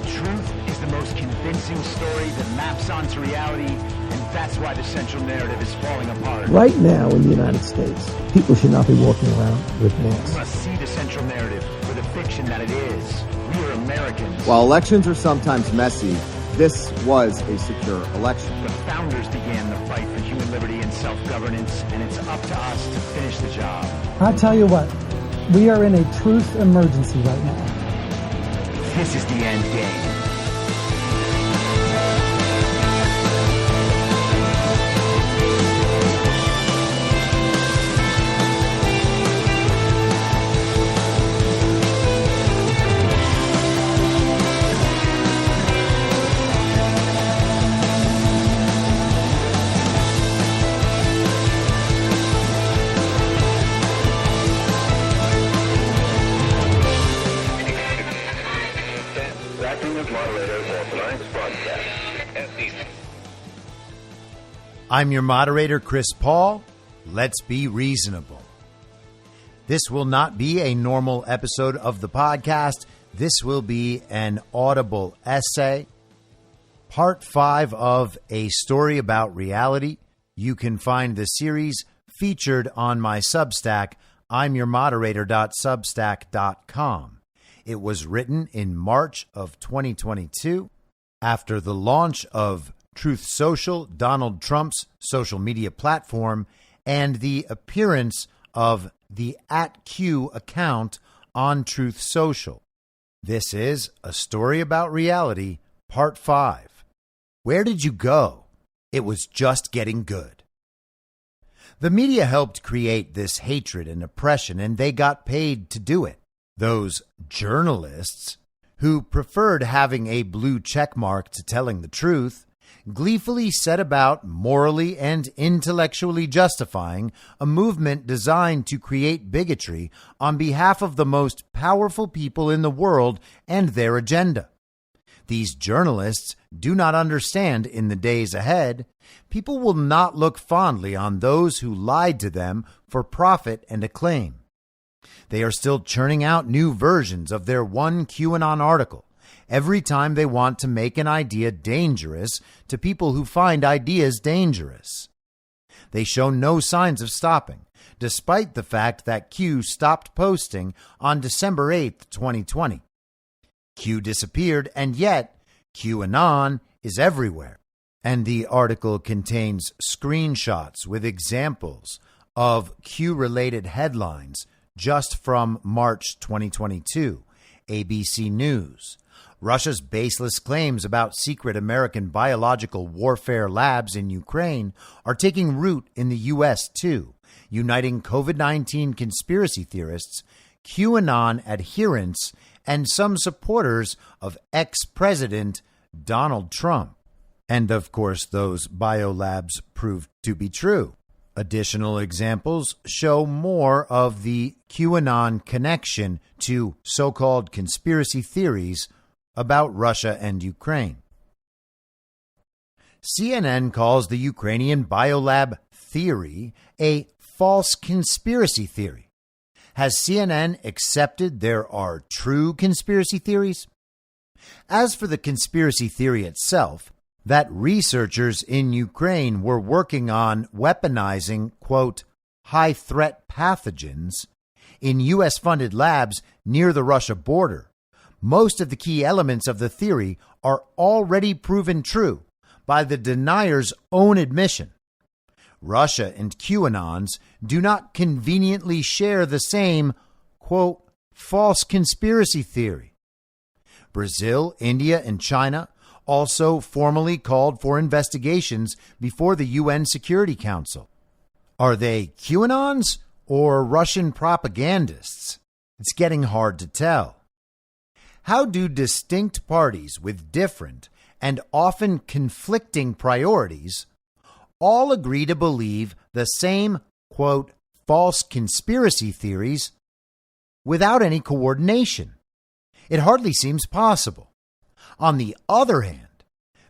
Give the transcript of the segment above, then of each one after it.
truth is the most convincing story that maps onto reality, and that's why the central narrative is falling apart. Right now in the United States, people should not be walking around with masks. We must see the central narrative for the fiction that it is. We are Americans. While elections are sometimes messy, this was a secure election. The founders began the fight for human liberty and self-governance, and it's up to us to finish the job. I'll tell you what, we are in a truth emergency right now. This is the end game. I'm your moderator, Chris Paul. Let's be reasonable. This will not be a normal episode of the podcast. This will be an Audible Essay, part 5 of A Story About Reality. You can find the series featured on my Substack, imyourmoderator.substack.com. It was written in March of 2022 after the launch of Truth Social, Donald Trump's social media platform, and the appearance of the @Q account on Truth Social. This is A Story About Reality, Part 5. Where did you go? It was just getting good. The media helped create this hatred and oppression, and they got paid to do it. Those journalists who preferred having a blue check mark to telling the truth gleefully set about morally and intellectually justifying a movement designed to create bigotry on behalf of the most powerful people in the world and their agenda. These journalists do not understand in the days ahead, people will not look fondly on those who lied to them for profit and acclaim. They are still churning out new versions of their one QAnon article every time they want to make an idea dangerous to people who find ideas dangerous. They show no signs of stopping, despite the fact that Q stopped posting on December 8th, 2020. Q disappeared, and yet QAnon is everywhere. And the article contains screenshots with examples of Q-related headlines just from March 2022. ABC News. Russia's baseless claims about secret American biological warfare labs in Ukraine are taking root in the U.S., too, uniting COVID-19 conspiracy theorists, QAnon adherents, and some supporters of ex-President Donald Trump. And, of course, those biolabs proved to be true. Additional examples show more of the QAnon connection to so-called conspiracy theories about Russia and Ukraine. CNN calls the Ukrainian biolab theory a false conspiracy theory. Has CNN accepted there are true conspiracy theories? As for the conspiracy theory itself, that researchers in Ukraine were working on weaponizing, quote, high-threat pathogens in U.S.-funded labs near the Russia border, most of the key elements of the theory are already proven true by the denier's own admission. Russia and QAnons do not conveniently share the same, quote, false conspiracy theory. Brazil, India, and China also formally called for investigations before the UN Security Council. Are they QAnons or Russian propagandists? It's getting hard to tell. How do distinct parties with different and often conflicting priorities all agree to believe the same, quote, false conspiracy theories without any coordination? It hardly seems possible. On the other hand,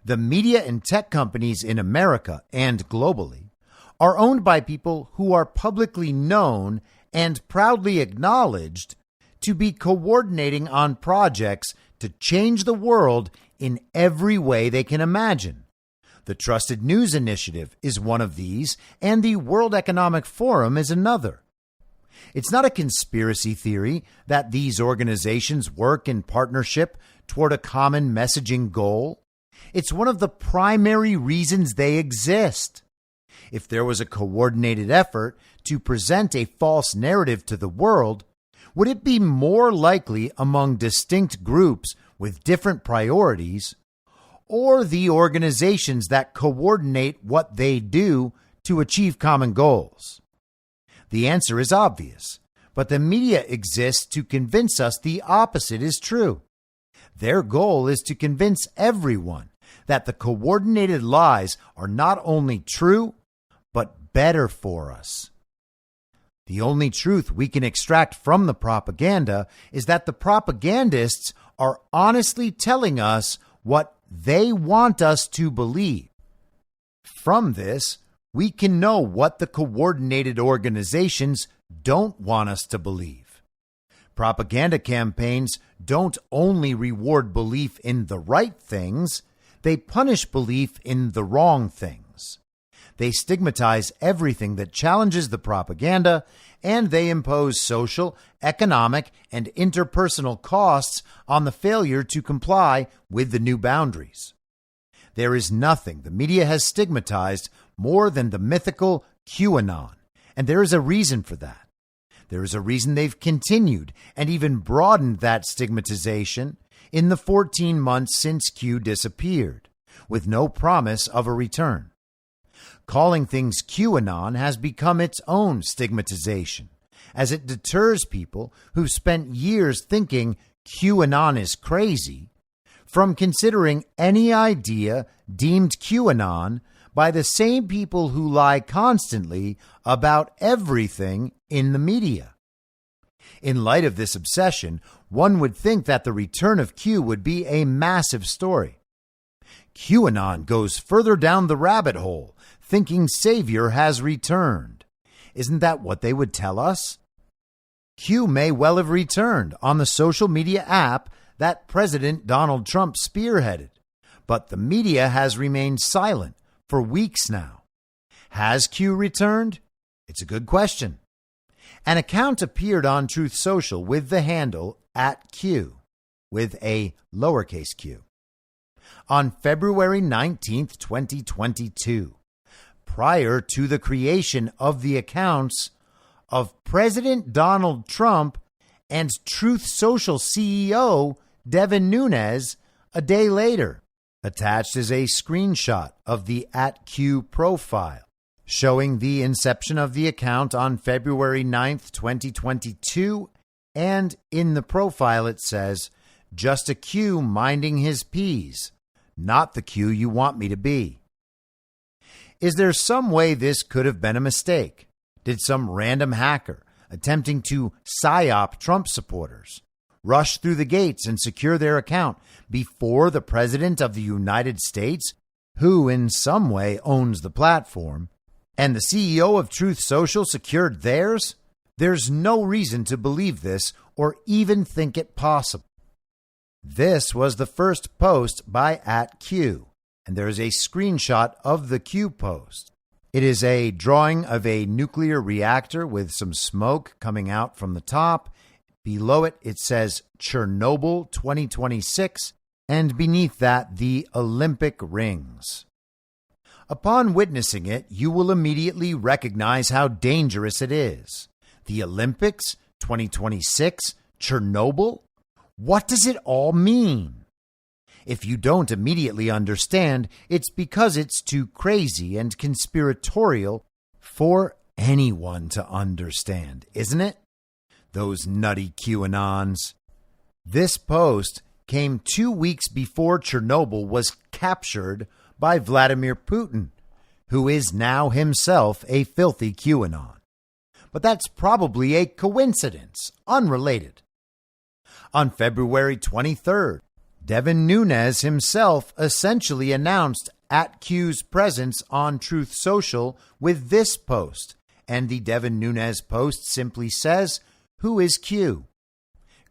the media and tech companies in America and globally are owned by people who are publicly known and proudly acknowledged to be coordinating on projects to change the world in every way they can imagine. The Trusted News Initiative is one of these, and the World Economic Forum is another. It's not a conspiracy theory that these organizations work in partnership toward a common messaging goal. It's one of the primary reasons they exist. If there was a coordinated effort to present a false narrative to the world, would it be more likely among distinct groups with different priorities, or the organizations that coordinate what they do to achieve common goals? The answer is obvious, but the media exists to convince us the opposite is true. Their goal is to convince everyone that the coordinated lies are not only true, but better for us. The only truth we can extract from the propaganda is that the propagandists are honestly telling us what they want us to believe. From this, we can know what the coordinated organizations don't want us to believe. Propaganda campaigns don't only reward belief in the right things, they punish belief in the wrong things. They stigmatize everything that challenges the propaganda, and they impose social, economic, and interpersonal costs on the failure to comply with the new boundaries. There is nothing the media has stigmatized more than the mythical QAnon, and there is a reason for that. There is a reason they've continued and even broadened that stigmatization in the 14 months since Q disappeared, with no promise of a return. Calling things QAnon has become its own stigmatization, as it deters people who've spent years thinking QAnon is crazy from considering any idea deemed QAnon by the same people who lie constantly about everything in the media. In light of this obsession, one would think that the return of Q would be a massive story. QAnon goes further down the rabbit hole, thinking Savior has returned. Isn't that what they would tell us? Q may well have returned on the social media app that President Donald Trump spearheaded, but the media has remained silent for weeks now. Has Q returned? It's a good question. An account appeared on Truth Social with the handle @Q, with a lowercase q. On February 19th, 2022, prior to the creation of the accounts of President Donald Trump and Truth Social CEO Devin Nunes a day later. Attached is a screenshot of the @Q profile showing the inception of the account on February 9th, 2022, and in the profile it says, "Just a Q minding his P's, not the Q you want me to be." Is there some way this could have been a mistake? Did some random hacker attempting to psyop Trump supporters rush through the gates and secure their account before the President of the United States, who in some way owns the platform, and the CEO of Truth Social secured theirs? There's no reason to believe this or even think it possible. This was the first post by @Q, and there is a screenshot of the Q post. It is a drawing of a nuclear reactor with some smoke coming out from the top. Below it, it says Chernobyl 2026, and beneath that, the Olympic rings. Upon witnessing it, you will immediately recognize how dangerous it is. The Olympics, 2026, Chernobyl? What does it all mean? If you don't immediately understand, it's because it's too crazy and conspiratorial for anyone to understand, isn't it? Those nutty QAnons. This post came 2 weeks before Chernobyl was captured by Vladimir Putin, who is now himself a filthy QAnon. But that's probably a coincidence, unrelated. On February 23rd, Devin Nunes himself essentially announced @Q's presence on Truth Social with this post, and the Devin Nunes post simply says, "Who is Q?"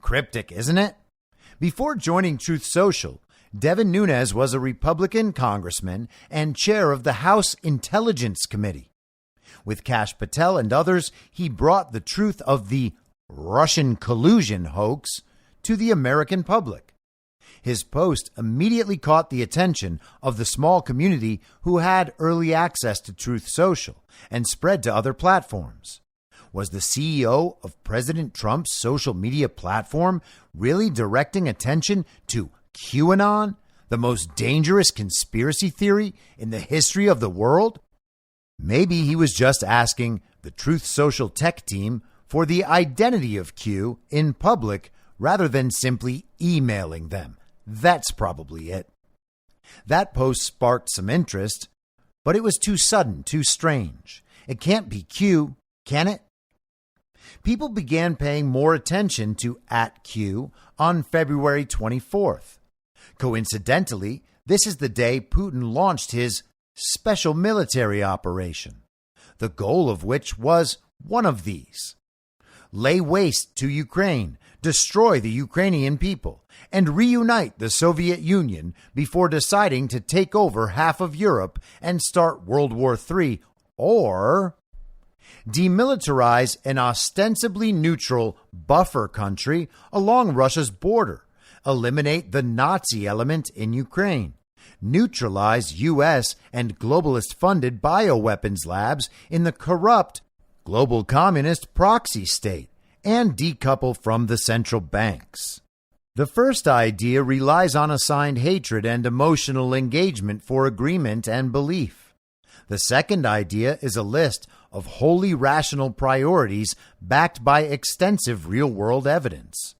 Cryptic, isn't it? Before joining Truth Social, Devin Nunes was a Republican congressman and chair of the House Intelligence Committee. With Kash Patel and others, he brought the truth of the Russian collusion hoax to the American public. His post immediately caught the attention of the small community who had early access to Truth Social and spread to other platforms. Was the CEO of President Trump's social media platform really directing attention to QAnon, the most dangerous conspiracy theory in the history of the world? Maybe he was just asking the Truth Social tech team for the identity of Q in public rather than simply emailing them. That's probably it. That post sparked some interest, but it was too sudden, too strange. It can't be Q, can it? People began paying more attention to @Q on February 24th. Coincidentally, this is the day Putin launched his special military operation, the goal of which was one of these: lay waste to Ukraine, destroy the Ukrainian people, and reunite the Soviet Union before deciding to take over half of Europe and start World War III, or demilitarize an ostensibly neutral buffer country along Russia's border, eliminate the Nazi element in Ukraine, neutralize U.S. and globalist-funded bioweapons labs in the corrupt global communist proxy state, and decouple from the central banks. The first idea relies on assigned hatred and emotional engagement for agreement and belief. The second idea is a list of wholly rational priorities backed by extensive real-world evidence.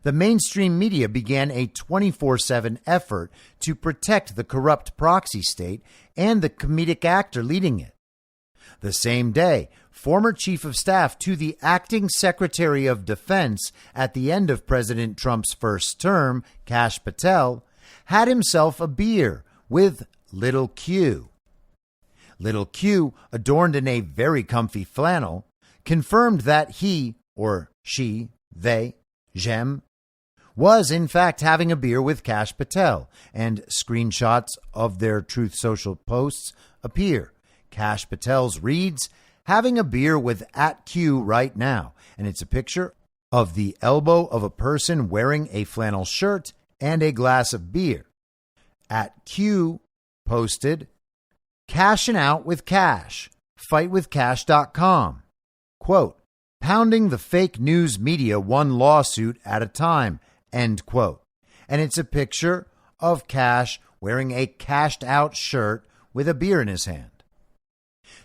The mainstream media began a 24/7 effort to protect the corrupt proxy state and the comedic actor leading it. The same day, former chief of staff to the acting secretary of defense at the end of President Trump's first term, Kash Patel, had himself a beer with Little Q. Little Q, adorned in a very comfy flannel, confirmed that he, or she, they, Jem, was in fact having a beer with Kash Patel, and screenshots of their Truth Social posts appear. Kash Patel's reads, "Having a beer with @Q right now," and it's a picture of the elbow of a person wearing a flannel shirt and a glass of beer. @Q posted, "Cashing out with Kash, fightwithkash.com. Quote, pounding the fake news media one lawsuit at a time, end quote. And it's a picture of Kash wearing a cashed out shirt with a beer in his hand.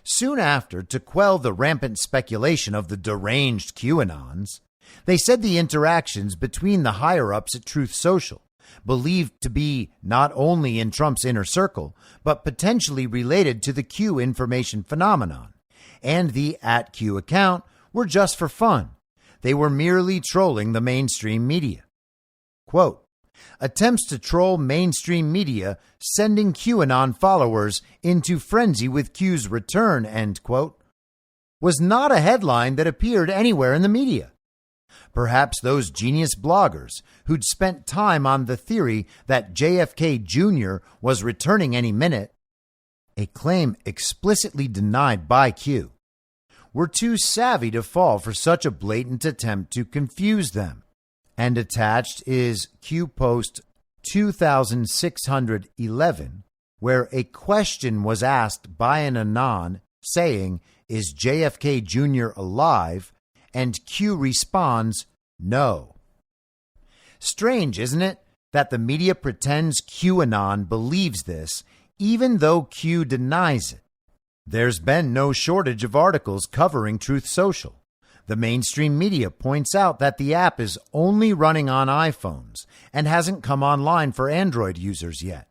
Soon after, to quell the rampant speculation of the deranged QAnons, they said the interactions between the higher-ups at Truth Social, believed to be not only in Trump's inner circle, but potentially related to the Q information phenomenon, and the @Q account were just for fun. They were merely trolling the mainstream media. Quote, attempts to troll mainstream media, sending QAnon followers into frenzy with Q's return, end quote, was not a headline that appeared anywhere in the media. Perhaps those genius bloggers who'd spent time on the theory that JFK Jr. was returning any minute, a claim explicitly denied by Q, were too savvy to fall for such a blatant attempt to confuse them. And attached is Q post 2611, where a question was asked by an Anon saying, "Is JFK Jr. alive?" And Q responds, "No." Strange, isn't it, that the media pretends QAnon believes this, even though Q denies it? There's been no shortage of articles covering Truth Social. The mainstream media points out that the app is only running on iPhones and hasn't come online for Android users yet.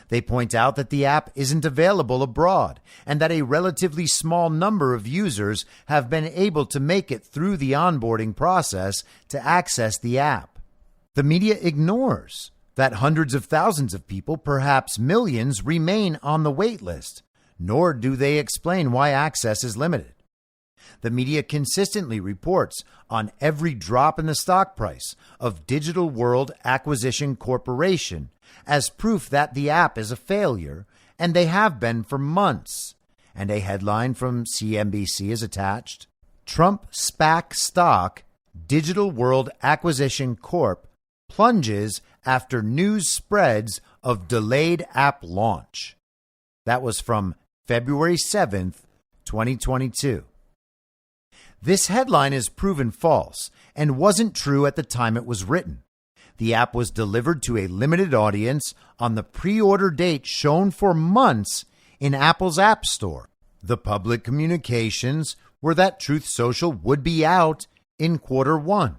They point out that the app isn't available abroad and that a relatively small number of users have been able to make it through the onboarding process to access the app. The media ignores that hundreds of thousands of people, perhaps millions, remain on the wait list, nor do they explain why access is limited. The media consistently reports on every drop in the stock price of Digital World Acquisition Corporation as proof that the app is a failure, and they have been for months. And a headline from CNBC is attached. Trump SPAC stock, Digital World Acquisition Corp, plunges after news spreads of delayed app launch. That was from February 7th, 2022. This headline is proven false and wasn't true at the time it was written. The app was delivered to a limited audience on the pre-order date shown for months in Apple's App Store. The public communications were that Truth Social would be out in Q1.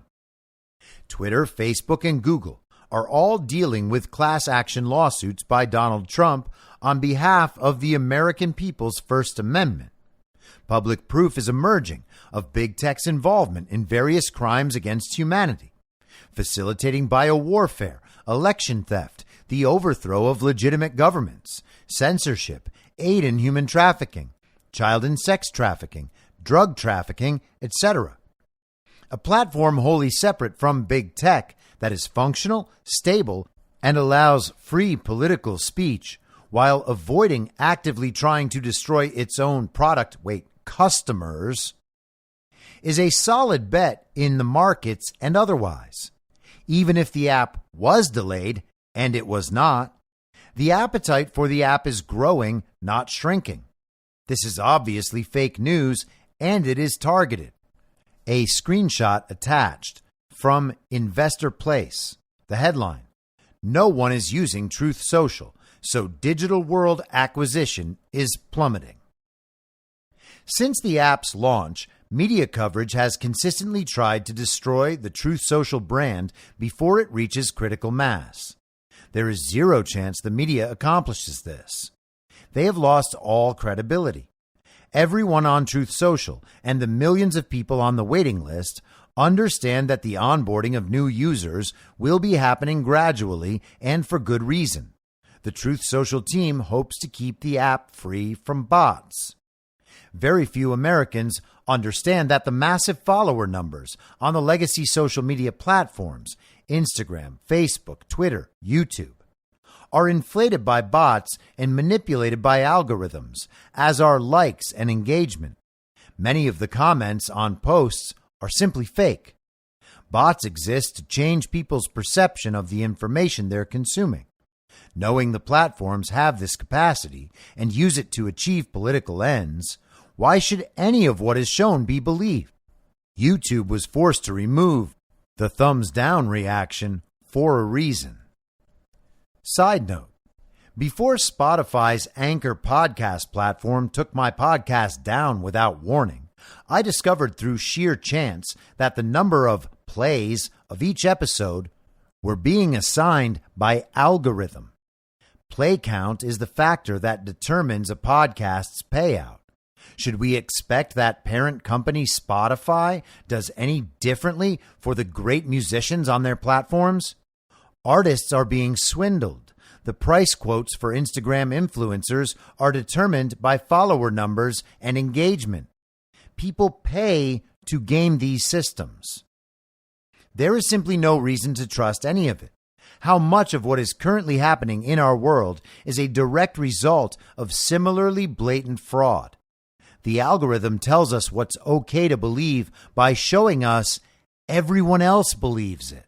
Twitter, Facebook, and Google are all dealing with class action lawsuits by Donald Trump on behalf of the American people's First Amendment. Public proof is emerging of big tech's involvement in various crimes against humanity, facilitating biowarfare, election theft, the overthrow of legitimate governments, censorship, aid in human trafficking, child and sex trafficking, drug trafficking, etc. A platform wholly separate from big tech that is functional, stable, and allows free political speech while avoiding actively trying to destroy its own customers, is a solid bet in the markets and otherwise. Even if the app was delayed, and it was not, the appetite for the app is growing, not shrinking. This is obviously fake news, and it is targeted. A screenshot attached from Investor Place. The headline: No one is using Truth Social, so Digital World Acquisition is plummeting. Since the app's launch, media coverage has consistently tried to destroy the Truth Social brand before it reaches critical mass. There is zero chance the media accomplishes this. They have lost all credibility. Everyone on Truth Social and the millions of people on the waiting list understand that the onboarding of new users will be happening gradually and for good reason. The Truth Social team hopes to keep the app free from bots. Very few Americans understand that the massive follower numbers on the legacy social media platforms, Instagram, Facebook, Twitter, YouTube, are inflated by bots and manipulated by algorithms, as are likes and engagement. Many of the comments on posts are simply fake. Bots exist to change people's perception of the information they're consuming. Knowing the platforms have this capacity and use it to achieve political ends, why should any of what is shown be believed? YouTube was forced to remove the thumbs down reaction for a reason. Side note: before Spotify's Anchor podcast platform took my podcast down without warning, I discovered through sheer chance that the number of plays of each episode were being assigned by algorithm. Play count is the factor that determines a podcast's payout. Should we expect that parent company Spotify does any differently for the great musicians on their platforms? Artists are being swindled. The price quotes for Instagram influencers are determined by follower numbers and engagement. People pay to game these systems. There is simply no reason to trust any of it. How much of what is currently happening in our world is a direct result of similarly blatant fraud? The algorithm tells us what's okay to believe by showing us everyone else believes it.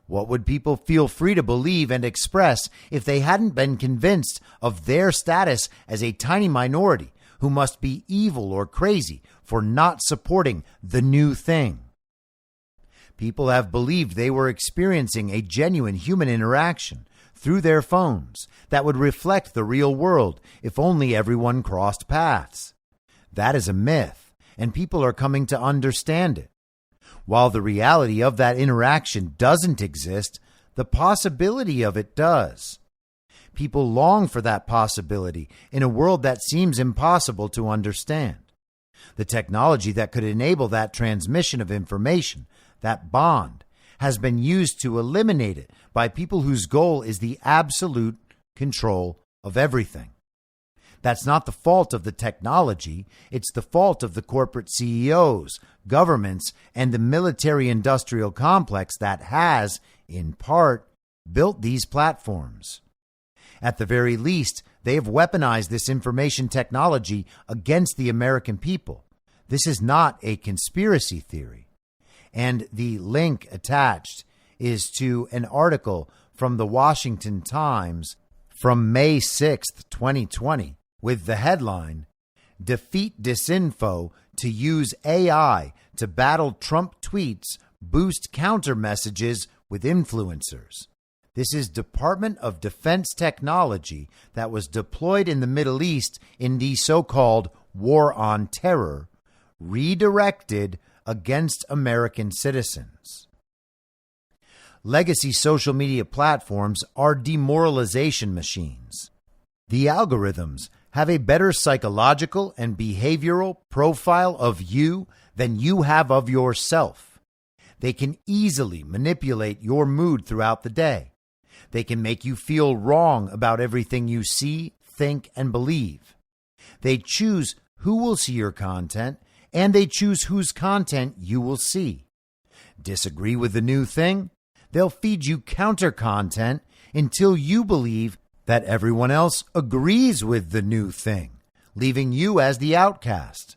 What would people feel free to believe and express if they hadn't been convinced of their status as a tiny minority who must be evil or crazy for not supporting the new thing? People have believed they were experiencing a genuine human interaction through their phones that would reflect the real world if only everyone crossed paths. That is a myth, and people are coming to understand it. While the reality of that interaction doesn't exist, the possibility of it does. People long for that possibility in a world that seems impossible to understand. The technology that could enable that transmission of information, that bond, has been used to eliminate it by people whose goal is the absolute control of everything. That's not the fault of the technology. It's the fault of the corporate CEOs, governments, and the military-industrial complex that has, in part, built these platforms. At the very least, they have weaponized this information technology against the American people. This is not a conspiracy theory. And the link attached is to an article from the Washington Times from May 6th, 2020, with the headline, "Defeat Disinfo to Use AI to Battle Trump Tweets, Boost Counter Messages with Influencers." This is Department of Defense technology that was deployed in the Middle East in the so-called War on Terror, redirected against American citizens. Legacy social media platforms are demoralization machines. The algorithms have a better psychological and behavioral profile of you than you have of yourself. They can easily manipulate your mood throughout the day. They can make you feel wrong about everything you see, think, and believe. They choose who will see your content, and they choose whose content you will see. Disagree with the new thing? They'll feed you counter content until you believe that everyone else agrees with the new thing, leaving you as the outcast.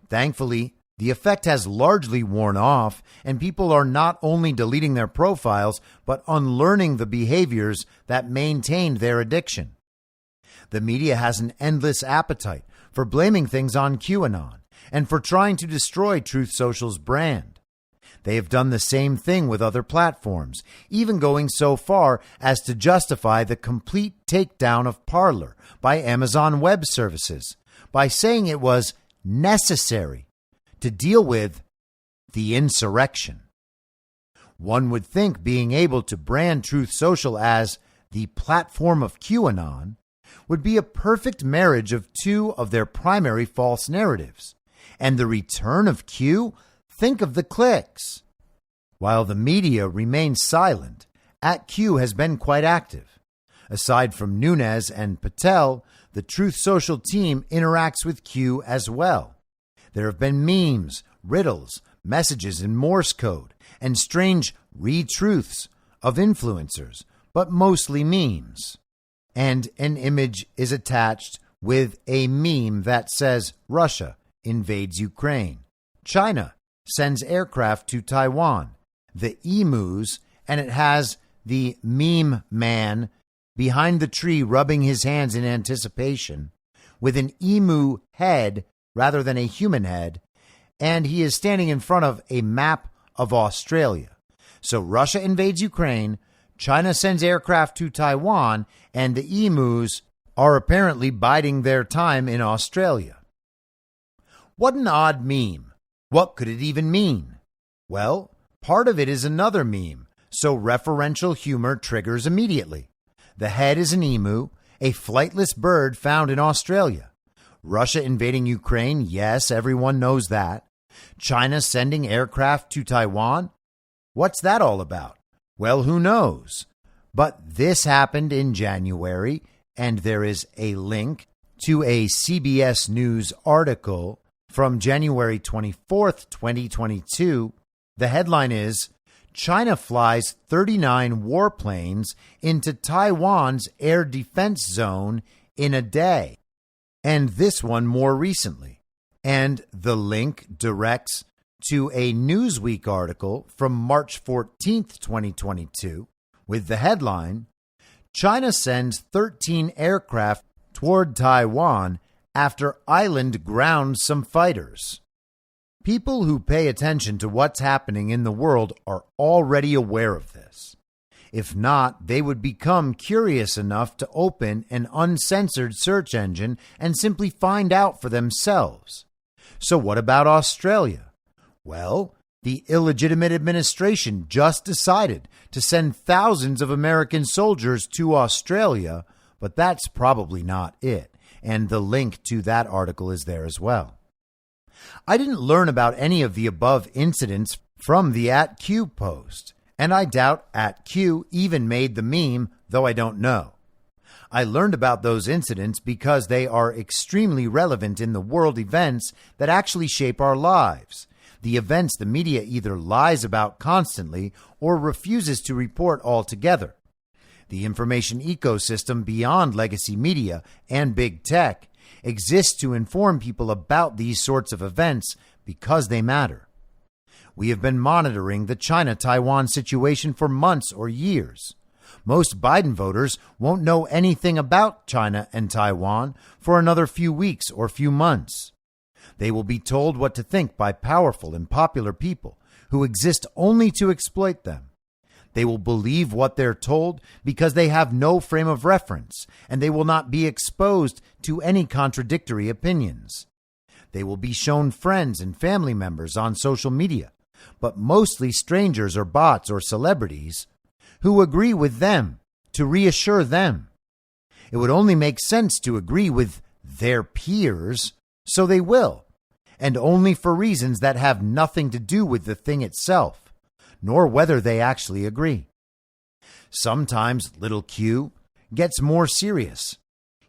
Thankfully, the effect has largely worn off, and people are not only deleting their profiles, but unlearning the behaviors that maintained their addiction. The media has an endless appetite for blaming things on QAnon and for trying to destroy Truth Social's brand. They have done the same thing with other platforms, even going so far as to justify the complete takedown of Parler by Amazon Web Services by saying it was necessary to deal with the insurrection. One would think being able to brand Truth Social as the platform of QAnon would be a perfect marriage of two of their primary false narratives. And the return of Q? Think of the clicks. While the media remains silent, @Q has been quite active. Aside from Nunes and Patel, the Truth Social team interacts with Q as well. There have been memes, riddles, messages in Morse code, and strange retruths of influencers, but mostly memes. And an image is attached with a meme that says Russia invades Ukraine, China sends aircraft to Taiwan, the emus, and it has the meme man behind the tree rubbing his hands in anticipation with an emu head rather than a human head, and he is standing in front of a map of Australia. So Russia invades Ukraine, China sends aircraft to Taiwan, and the emus are apparently biding their time in Australia. What an odd meme. What could it even mean? Well, part of it is another meme, so referential humor triggers immediately. The head is an emu, a flightless bird found in Australia. Russia invading Ukraine, yes, everyone knows that. China sending aircraft to Taiwan? What's that all about? Well, who knows? But this happened in January, and there is a link to a CBS News article from January 24th, 2022. The headline is, China flies 39 warplanes into Taiwan's air defense zone in a day. And this one more recently. And the link directs to a Newsweek article from March 14th, 2022, with the headline, China sends 13 aircraft toward Taiwan after island grounds some fighters. People who pay attention to what's happening in the world are already aware of this. If not, they would become curious enough to open an uncensored search engine and simply find out for themselves. So what about Australia? Well, the illegitimate administration just decided to send thousands of American soldiers to Australia, but that's probably not it. And the link to that article is there as well. I didn't learn about any of the above incidents from the @Q post, and I doubt @Q even made the meme, though I don't know. I learned about those incidents because they are extremely relevant in the world events that actually shape our lives. The events the media either lies about constantly or refuses to report altogether. The information ecosystem beyond legacy media and big tech exists to inform people about these sorts of events because they matter. We have been monitoring the China-Taiwan situation for months or years. Most Biden voters won't know anything about China and Taiwan for another few weeks or few months. They will be told what to think by powerful and popular people who exist only to exploit them. They will believe what they're told because they have no frame of reference, and they will not be exposed to any contradictory opinions. They will be shown friends and family members on social media, but mostly strangers or bots or celebrities who agree with them to reassure them. It would only make sense to agree with their peers, so they will, and only for reasons that have nothing to do with the thing itself, nor whether they actually agree. Sometimes little Q gets more serious.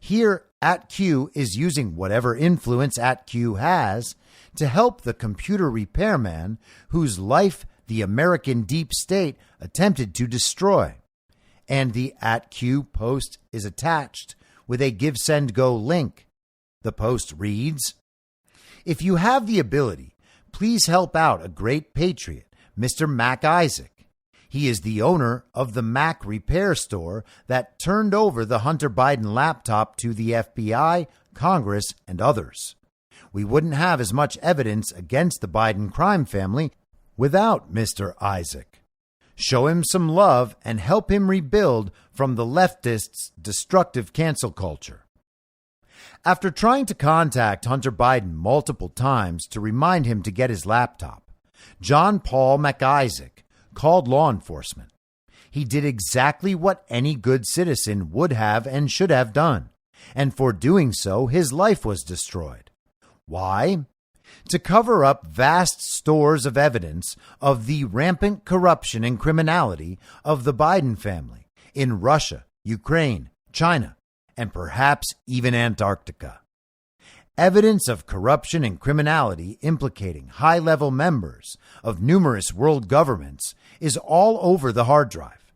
Here, @Q is using whatever influence @Q has to help the computer repairman whose life the American deep state attempted to destroy. And the @Q post is attached with a GiveSendGo link. The post reads, "If you have the ability, please help out a great patriot, Mr. Mac Isaac. He is the owner of the Mac repair store that turned over the Hunter Biden laptop to the FBI, Congress, and others. We wouldn't have as much evidence against the Biden crime family without Mr. Isaac. Show him some love and help him rebuild from the leftists' destructive cancel culture." After trying to contact Hunter Biden multiple times to remind him to get his laptop, John Paul MacIsaac called law enforcement. He did exactly what any good citizen would have and should have done, and for doing so, his life was destroyed. Why? To cover up vast stores of evidence of the rampant corruption and criminality of the Biden family in Russia, Ukraine, China, and perhaps even Antarctica. Evidence of corruption and criminality implicating high-level members of numerous world governments is all over the hard drive.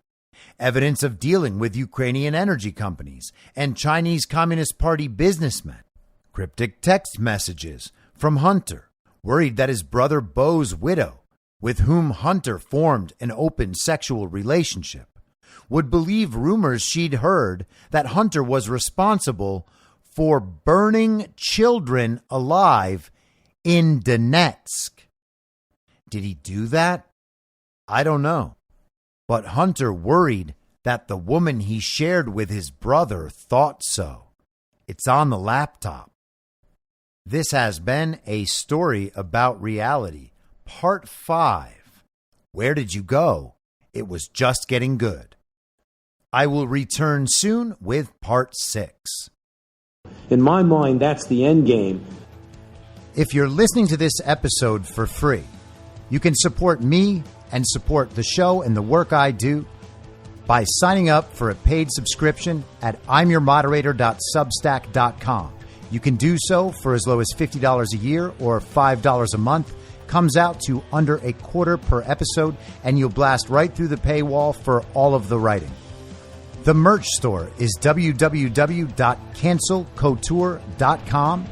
Evidence of dealing with Ukrainian energy companies and Chinese Communist Party businessmen. Cryptic text messages from Hunter, worried that his brother Beau's widow, with whom Hunter formed an open sexual relationship, would believe rumors she'd heard that Hunter was responsible for burning children alive in Donetsk. Did he do that? I don't know. But Hunter worried that the woman he shared with his brother thought so. It's on the laptop. This has been a story about reality, part 5. Where did you go? It was just getting good. I will return soon with part 6. In my mind, that's the end game. If you're listening to this episode for free, you can support me and support the show and the work I do by signing up for a paid subscription at imyourmoderator.substack.com. You can do so for as low as $50 a year or $5 a month. Comes out to under a quarter per episode, and you'll blast right through the paywall for all of the writing. The merch store is www.cancelcouture.com,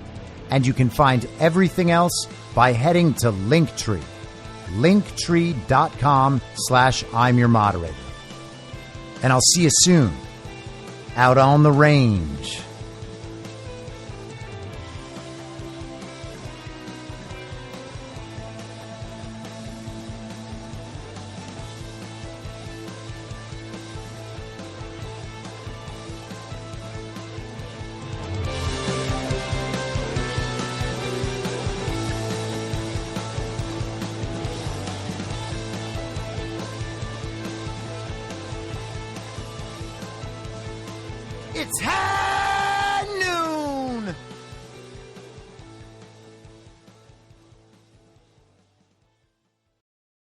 and you can find everything else by heading to Linktree, linktree.com/imyourmoderator. And I'll see you soon out on the range. It's happening!